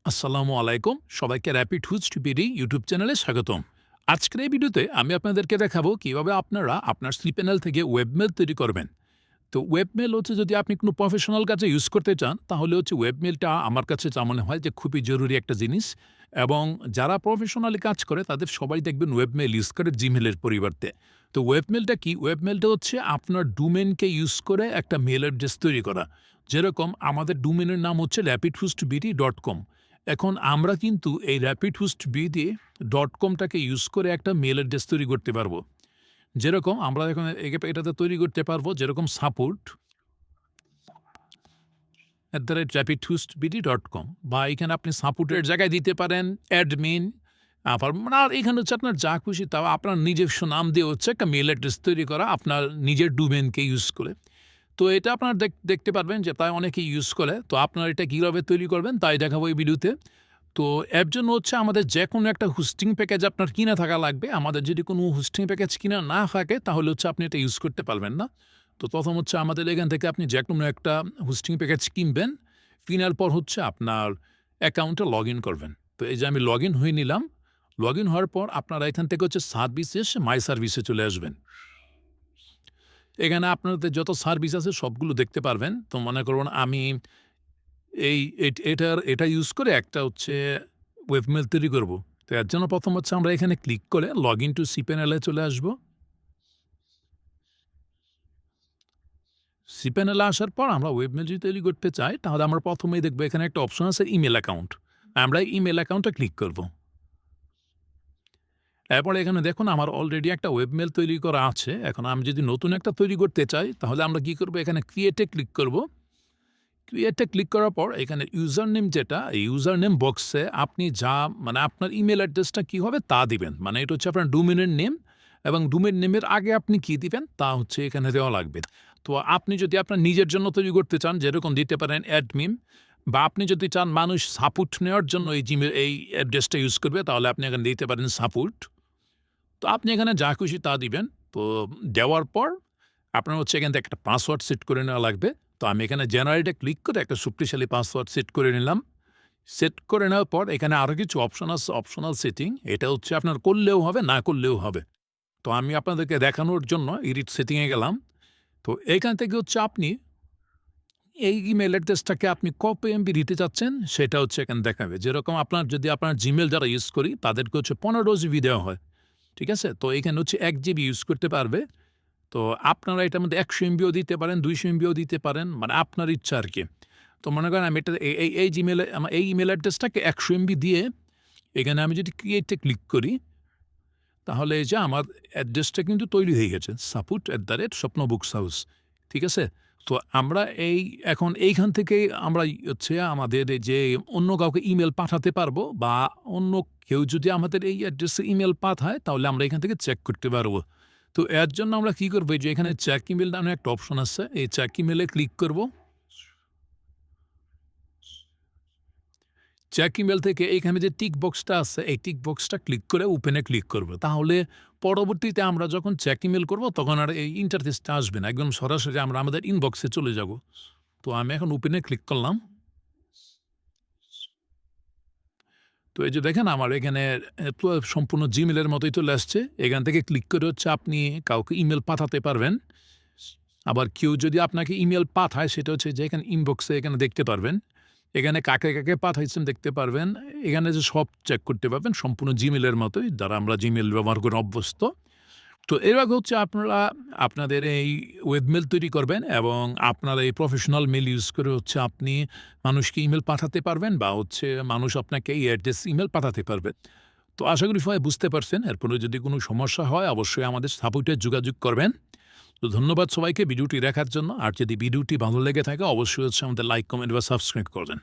আসসালামু আলাইকুম। সবাইকে র‍্যাপিড হোস্ট বিডি ইউটিউব চ্যানেলে স্বাগতম। আজকের এই ভিডিওতে আমি আপনাদেরকে দেখাবো কিভাবে আপনারা আপনার cPanel থেকে ওয়েবমেল তৈরি করবেন। তো ওয়েবমেল হচ্ছে যদি আপনি কোনো প্রফেশনাল কাজে ইউজ করতে চান তাহলে হচ্ছে ওয়েবমেলটা আমার কাছে যা মনে হয় যে খুবই জরুরি একটা জিনিস এবং যারা প্রফেশনালি কাজ করে তাদের সবাই দেখবেন ওয়েবমেল ইউজ করে জিমেইলের পরিবর্তে। তো ওয়েবমেলটা কি? ওয়েবমেলটা হচ্ছে আপনার ডোমেইনকে ইউজ করে একটা মেইল অ্যাড্রেস তৈরি করা। যেরকম আমাদের ডোমেইনের নাম হচ্ছে rapidhostbd.com। এখন আমরা কিন্তু এই rapidhostbd.com টাকে ইউজ করে একটা মেইল অ্যাড্রেস তৈরি করতে পারবো। যেরকম আমরা এখন এটাতে তৈরি করতে পারবো যেরকম support@rapidhostbd.com বা এখানে আপনি সাপোর্টের জায়গায় দিতে পারেন অ্যাডমিন। আবার মানে আর এখানে হচ্ছে আপনার যা খুশি তা আপনার নিজস্ব নাম দিয়ে হচ্ছে একটা মেইল অ্যাড্রেস তৈরি করা আপনার নিজের ডোমেইনকে ইউজ করে। তো এটা আপনারা দেখতে পারবেন যে তাই অনেকেই ইউজ করে। তো আপনারা এটা কীভাবে তৈরি করবেন তাই দেখাবো এই ভিডিওতে। তো এর জন্য হচ্ছে আমাদের যেকোনো একটা হোস্টিং প্যাকেজ আপনার কিনা থাকা লাগবে। আমাদের যদি কোনো হোস্টিং প্যাকেজ কিনা না থাকে তাহলে হচ্ছে আপনি এটা ইউজ করতে পারবেন না। তো প্রথম হচ্ছে আমাদের এখান থেকে আপনি যেকোনো একটা হোস্টিং প্যাকেজ কিনবেন। কেনার পর হচ্ছে আপনার অ্যাকাউন্টে লগইন করবেন। তো এই যে আমি লগইন হয়ে নিলাম। লগইন হওয়ার পর আপনারা এখান থেকে হচ্ছে সার্ভিসেস মাই সার্ভিসে চলে আসবেন। এখানে আপনাদের যত সার্ভিস আছে সবগুলো দেখতে পারবেন। তো মনে করুন আমি এটা ইউজ করে একটা হচ্ছে ওয়েবমেল তৈরি করব। তো এর জন্য প্রথম হচ্ছে আমরা এখানে ক্লিক করে লগইন টু cPanel এ চলে আসব। cPanel এ আসার পর আমরা ওয়েবমেল যদি তৈরি করতে চাই তাহলে আমরা প্রথমেই দেখব এখানে একটা অপশন আছে ইমেইল অ্যাকাউন্ট। আমরা ইমেইল অ্যাকাউন্টে ক্লিক করব। এরপরে এখানে দেখুন আমার অলরেডি একটা ওয়েবমেল তৈরি করা আছে। এখন আমি যদি নতুন একটা তৈরি করতে চাই তাহলে আমরা কি করব? এখানে ক্রিয়েটে ক্লিক করব। ক্রিয়েটে ক্লিক করার পর এখানে ইউজার নেম যেটা, এই ইউজার নেম বক্সে আপনি যা মানে আপনার ইমেইল অ্যাড্রেসটা কী হবে তা দিবেন। মানে এটা হচ্ছে আপনার ডোমেইনের নেম এবং ডোমেইন নেমের আগে আপনি কী দিবেন তা হচ্ছে এখানে দেওয়া লাগবে। তো আপনি যদি আপনার নিজের জন্য তৈরি করতে চান যেরকম দিতে পারেন অ্যাডমিন বা আপনি যদি চান মানুষ সাপোর্ট নেওয়ার জন্য এই অ্যাড্রেসটা ইউজ করবে তাহলে আপনি এখানে দিতে পারেন সাপোর্ট। তো আপনি এখানে যা খুশি তা দিবেন। তো দেওয়ার পর আপনার হচ্ছে এখান থেকে একটা পাসওয়ার্ড সেট করে নেওয়া লাগবে। তো আমি এখানে জেনারেটে ক্লিক করে একটা শক্তিশালী পাসওয়ার্ড সেট করে নিলাম। সেট করে নেওয়ার পর এখানে আরও কিছু অপশন আছে, অপশনাল সেটিং। এটা হচ্ছে আপনার করলেও হবে, না করলেও হবে। তো আমি আপনাদেরকে দেখানোর জন্য এডিট সেটিংয়ে গেলাম। তো এইখান থেকে হচ্ছে আপনি এই ইমেইল অ্যাড্রেসটাকে আপনি কত এমবি দিতে চাচ্ছেন সেটা হচ্ছে এখানে দেখাবে। যেরকম আপনার যদি আপনার জিমেইল যারা ইউজ করি তাদেরকে হচ্ছে 15 জিবি দেওয়া হয়। ঠিক আছে? তো এখানে হচ্ছে 1 জিবি ইউজ করতে পারবে। তো আপনারা এটার মধ্যে 100 এমবিও দিতে পারেন, 200 এমবিও দিতে পারেন। মানে আপনার ইচ্ছা আরকি। তো মনে করেন আমি এটা এই জিমেইলে আমার এই ইমেইল অ্যাড্রেসটাকে 100 এমবি দিয়ে এখানে আমি যদি ক্রিয়েটে ক্লিক করি তাহলে এই যে আমার অ্যাড্রেসটা কিন্তু তৈরি হয়ে গেছে। support@স্বপ্ন বুকস হাউস। ঠিক আছে? তো আমরা এখন এইখান থেকে আমরা হচ্ছে আমাদের এই যে অন্য কাউকে ইমেইল পাঠাতে পারবো বা অন্য কেউ যদি আমাদের এই অ্যাড্রেসে ইমেইল পাঠায় তাহলে আমরা এখান থেকে চেক করতে পারবো। তো এর জন্য আমরা কি করব? এই যে এখানে চেক ইমেইল নামে একটা অপশন আছে। এই চেক ইমেইলে ক্লিক করব। চেক ইমেইল থেকে এইখানে যে টিক বক্সটা আছে, এই টিক বক্সটা ক্লিক করে ওপেনে ক্লিক করব। তাহলে পরবর্তীতে আমরা যখন চেক ইমেইল করব তখন আর এই ইন্টারফেসটা আসবে না। একদম সরাসরি আমরা আমাদের ইনবক্সে চলে যাব। তো আমি এখন ওপেনে ক্লিক করলাম। তো এই যে দেখেন আমার এখানে পুরো সম্পূর্ণ জিমেইলের মতোই চলে আসছে। এখান থেকে ক্লিক করে হচ্ছে আপনি কাউকে ইমেইল পাঠাতে পারবেন। আবার কেউ যদি আপনাকে ইমেইল পাঠায় সেটা হচ্ছে যে এখানে ইনবক্সে এখানে দেখতে পারবেন। এখানে কাকে পাঠাইছেন দেখতে পারবেন। এখানে যে সব চেক করতে পারবেন সম্পূর্ণ জিমেইলের মতোই যারা আমরা জিমেইল ব্যবহার করে অভ্যস্ত। তো এভাবে হচ্ছে আপনারা আপনাদের এই ওয়েবমেইল তৈরি করবেন এবং আপনার এই প্রফেশনাল মেইল ইউজ করে হচ্ছে আপনি মানুষকে ইমেইল পাঠাতে পারবেন বা হচ্ছে মানুষ আপনাকে এই অ্যাড্রেসে ইমেইল পাঠাতে পারবে। তো আশা করি সবাই বুঝতে পারছেন। এরপরে যদি কোনো সমস্যা হয় অবশ্যই আমাদের সাপোর্টে যোগাযোগ করবেন। তো ধন্যবাদ সবাইকে ভিডিওটি দেখার জন্য। আর যদি ভিডিওটি ভালো লেগে থাকে অবশ্যই হচ্ছে আমাদের লাইক, কমেন্ট বা সাবস্ক্রাইব করবেন।